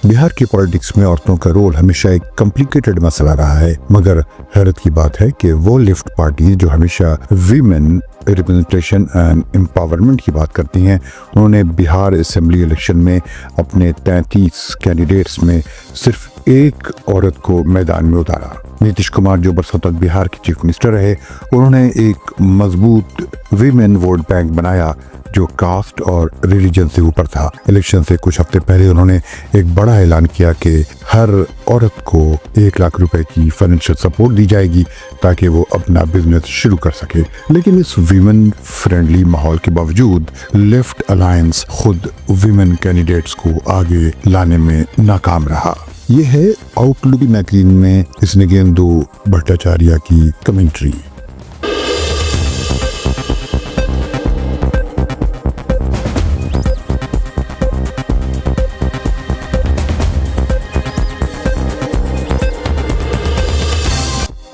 बिहार की पॉलिटिक्स में औरतों का रोल हमेशा एक कॉम्प्लिकेटेड मसला रहा है, मगर हैरत की बात है कि वो लेफ्ट पार्टी जो हमेशा वीमेन रिप्रेजेंटेशन एंड एम्पावरमेंट की बात करती हैं, उन्होंने बिहार असेंबली इलेक्शन में अपने 33 कैंडिडेट्स में सिर्फ एक औरत को मैदान में उतारा। नीतीश कुमार जो बरसों तक बिहार के चीफ मिनिस्टर रहे, उन्होंने एक मजबूत वीमेन वोट बैंक बनाया जो कास्ट और रिलीजन से ऊपर था। इलेक्शन से कुछ हफ्ते पहले उन्होंने एक बड़ा ऐलान किया कि हर औरत को 1 लाख रुपए की फाइनेंशियल सपोर्ट दी जाएगी ताकि वो अपना बिजनेस शुरू कर सके। लेकिन इस वीमेन फ्रेंडली माहौल के बावजूद लेफ्ट अलायंस खुद वीमेन कैंडिडेट्स को आगे लाने में नाकाम रहा। ये है आउटलुक मैगजीन में स्नेगेंदु भट्टाचार्य की कमेंट्री।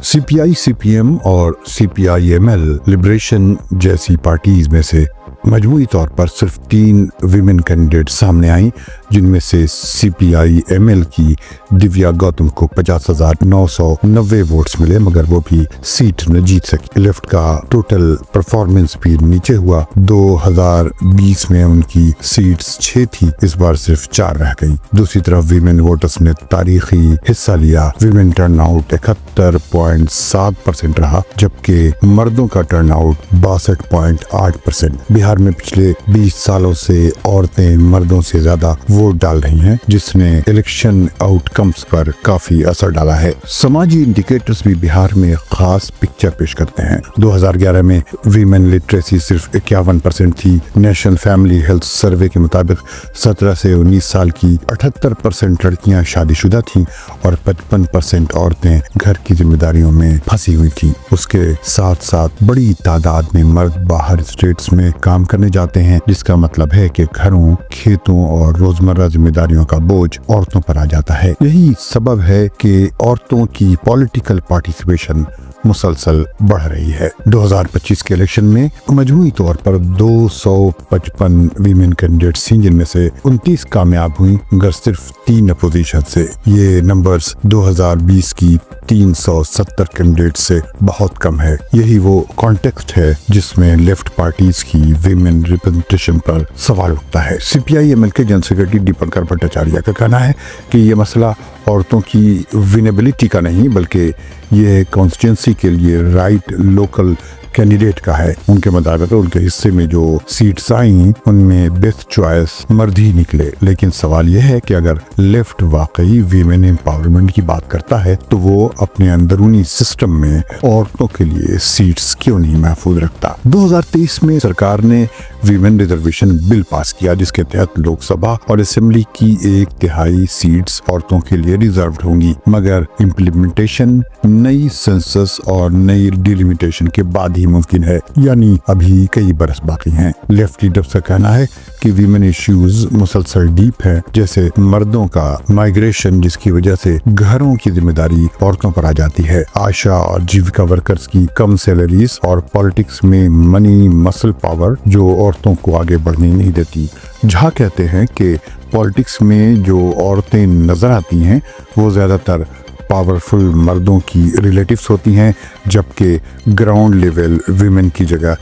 सीपीआई, सीपीएम और सीपीआईएमएल लिबरेशन जैसी पार्टीज में से मजमूई तौर पर सिर्फ 3 वीमेन कैंडिडेट सामने आई, जिनमें से सीपीआईएमएल की दिव्या गौतम को 50,990 वोट्स मिले, मगर वो भी सीट न जीत सकी। लेफ्ट का टोटल परफॉर्मेंस भी नीचे हुआ। 2020 में उनकी सीट्स 6 थी, इस बार सिर्फ 4 रह गई। दूसरी तरफ वीमेन वोटर्स ने तारीखी हिस्सा लिया। वीमेन टर्नआउट 71.7% रहा, जबकि मर्दों का टर्नआउट 62.8%। बिहार में पिछले 20 सालों से औरतें मर्दों से ज्यादा वोट डाल रही हैं, जिसने इलेक्शन आउटकम्स पर काफी असर डाला है। समाजी इंडिकेटर्स भी बिहार में खास पिक्चर पेश करते हैं। 2011 में वीमेन लिटरेसी सिर्फ 51% थी। नेशनल फैमिली हेल्थ सर्वे के मुताबिक 17 से 19 साल की 78% लड़कियां शादीशुदा थीं और 55% औरतें घर की जिम्मेदारियों में फंसी हुई थीं। उसके साथ साथ बड़ी तादाद में मर्द बाहर स्टेट्स में काम करने जाते हैं, जिसका मतलब है कि घरों, खेतों और रोजमर्रा जिम्मेदारियों का बोझ औरतों पर आ जाता है। यही सबब है कि औरतों की पॉलिटिकल पार्टिसिपेशन मुसलसल बढ़ रही है। 2025 के इलेक्शन में मजमूई तौर पर 255 वीमेन कैंडिडेट्स थीं, जिनमें से 29 कामयाब हुई, मगर सिर्फ 3 अपोजिशन से। ये नंबर्स 2020 की 370 कैंडिडेट से बहुत कम है। यही वो कॉन्टेक्स्ट है जिसमें लेफ्ट पार्टीज की वीमेन रिप्रेजेंटेशन पर सवाल उठता है। सीपीआईएमएल के जनरल सेक्रेटरी दीपंकर भट्टाचार्य का कहना है कि ये मसला औरतों की विनेबिलिटी का नहीं, बल्कि ये कॉन्स्टिट्यूंसी के लिए राइट लोकल कैंडिडेट का है। उनके मुताबिक उनके हिस्से में जो सीट्स आई, उनमें बेस्ट चॉइस मर्द ही निकले। लेकिन सवाल यह है कि अगर लेफ्ट वाकई वीमेन एम्पावरमेंट की बात करता है, तो वो अपने अंदरूनी सिस्टम में औरतों के लिए सीट्स क्यों नहीं महफूज रखता। 2023 में सरकार ने वीमेन रिजर्वेशन बिल पास किया, जिसके तहत लोकसभा और असेंबली की 1/3 सीट्स औरतों के लिए रिजर्व्ड होंगी, मगर इम्प्लीमेंटेशन नई सेंसस और नई डिलिमिटेशन के बाद ही मुमकिन है, यानी अभी कई बरस बाकी हैं। लेफ्ट लीडर्स का कहना है कि वीमेन इश्यूज मुसलसल डीप है, जैसे मर्दों का माइग्रेशन, जिसकी वजह से घरों की जिम्मेदारी औरतों पर आ जाती है, आशा और जीविका वर्कर्स की कम सैलरीज और पॉलिटिक्स में मनी मसल पावर जो औरतों को आगे बढ़ने नहीं देती। झा कहते हैं कि पॉलिटिक्स में जो औरतें नजर आती हैं वो ज्यादातर पावरफुल मर्दों की रिलेटिव्स होती हैं, जबकि ग्राउंड लेवल वीमेन की जगह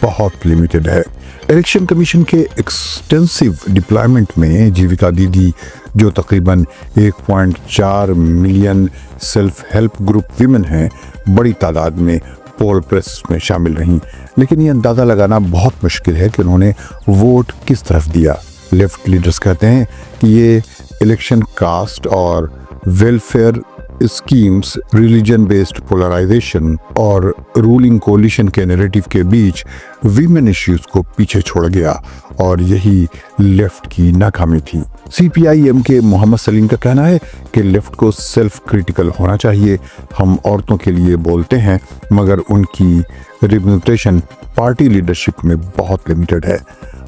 बहुत लिमिटेड है। इलेक्शन कमीशन के एक्सटेंसिव डिप्लॉयमेंट में जीविका दीदी, जो तकरीबन 1.4 million self help group women हैं, बड़ी तादाद में पोल प्रेस में शामिल रहीं। लेकिन ये अंदाज़ा लगाना बहुत मुश्किल है कि उन्होंने वोट किस तरफ दिया। लेफ्ट लीडर्स कहते हैं कि ये इलेक्शन कास्ट और welfare schemes, religion based polarization और रूलिंग कोलिशन के नैरेटिव के बीच वीमेन इश्यूज को पीछे छोड़ गया, और यही लेफ्ट की नाकामी थी। सीपीआईएम के मोहम्मद सलीम का कहना है कि लेफ्ट को सेल्फ क्रिटिकल होना चाहिए। हम औरतों के लिए बोलते हैं, मगर उनकी रिप्रेजेंटेशन पार्टी लीडरशिप में बहुत लिमिटेड है।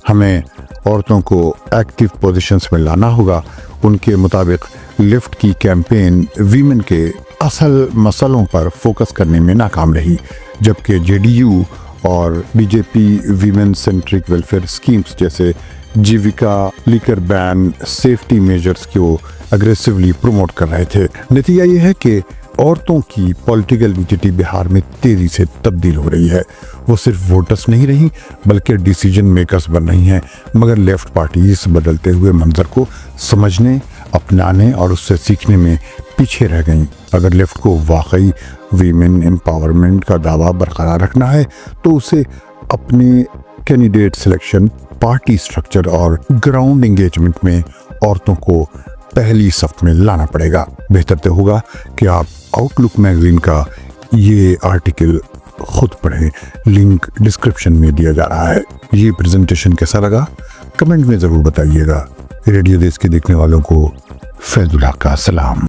हमें औरतों को एक्टिव पोजीशंस में लाना होगा। उनके मुताबिक लेफ्ट की कैंपेन वीमेन के असल मसलों पर फोकस करने में नाकाम रही, जबकि जेडीयू और BJP women centric welfare schemes जैसे जीविका लिकर बैन सेफ्टी मेजर्स को अग्रेसिवली प्रमोट कर रहे थे। नतीजा ये है कि औरतों की पॉलिटिकल आइडेंटिटी बिहार में तेजी से तब्दील हो रही है। वो सिर्फ वोटर्स नहीं रही बल्कि डिसीजन मेकर्स बन रही हैं। मगर लेफ्ट पार्टी इस बदलते हुए मंजर को समझने, अपनाने और उससे सीखने में पीछे रह गईं। अगर लेफ्ट को वाकई वीमेन एम्पावरमेंट का दावा बरकरार रखना है तो उसे अपने कैंडिडेट सिलेक्शन, पार्टी स्ट्रक्चर और ग्राउंड एंगेजमेंट में औरतों को पहली सफ में लाना पड़ेगा। बेहतर तो होगा कि आप आउटलुक मैगजीन का ये आर्टिकल खुद पढ़ें, लिंक डिस्क्रिप्शन में दिया जा रहा है। ये प्रेजेंटेशन कैसा लगा कमेंट में ज़रूर बताइएगा। रेडियो देश के देखने वालों को फैजुल्लाह का सलाम।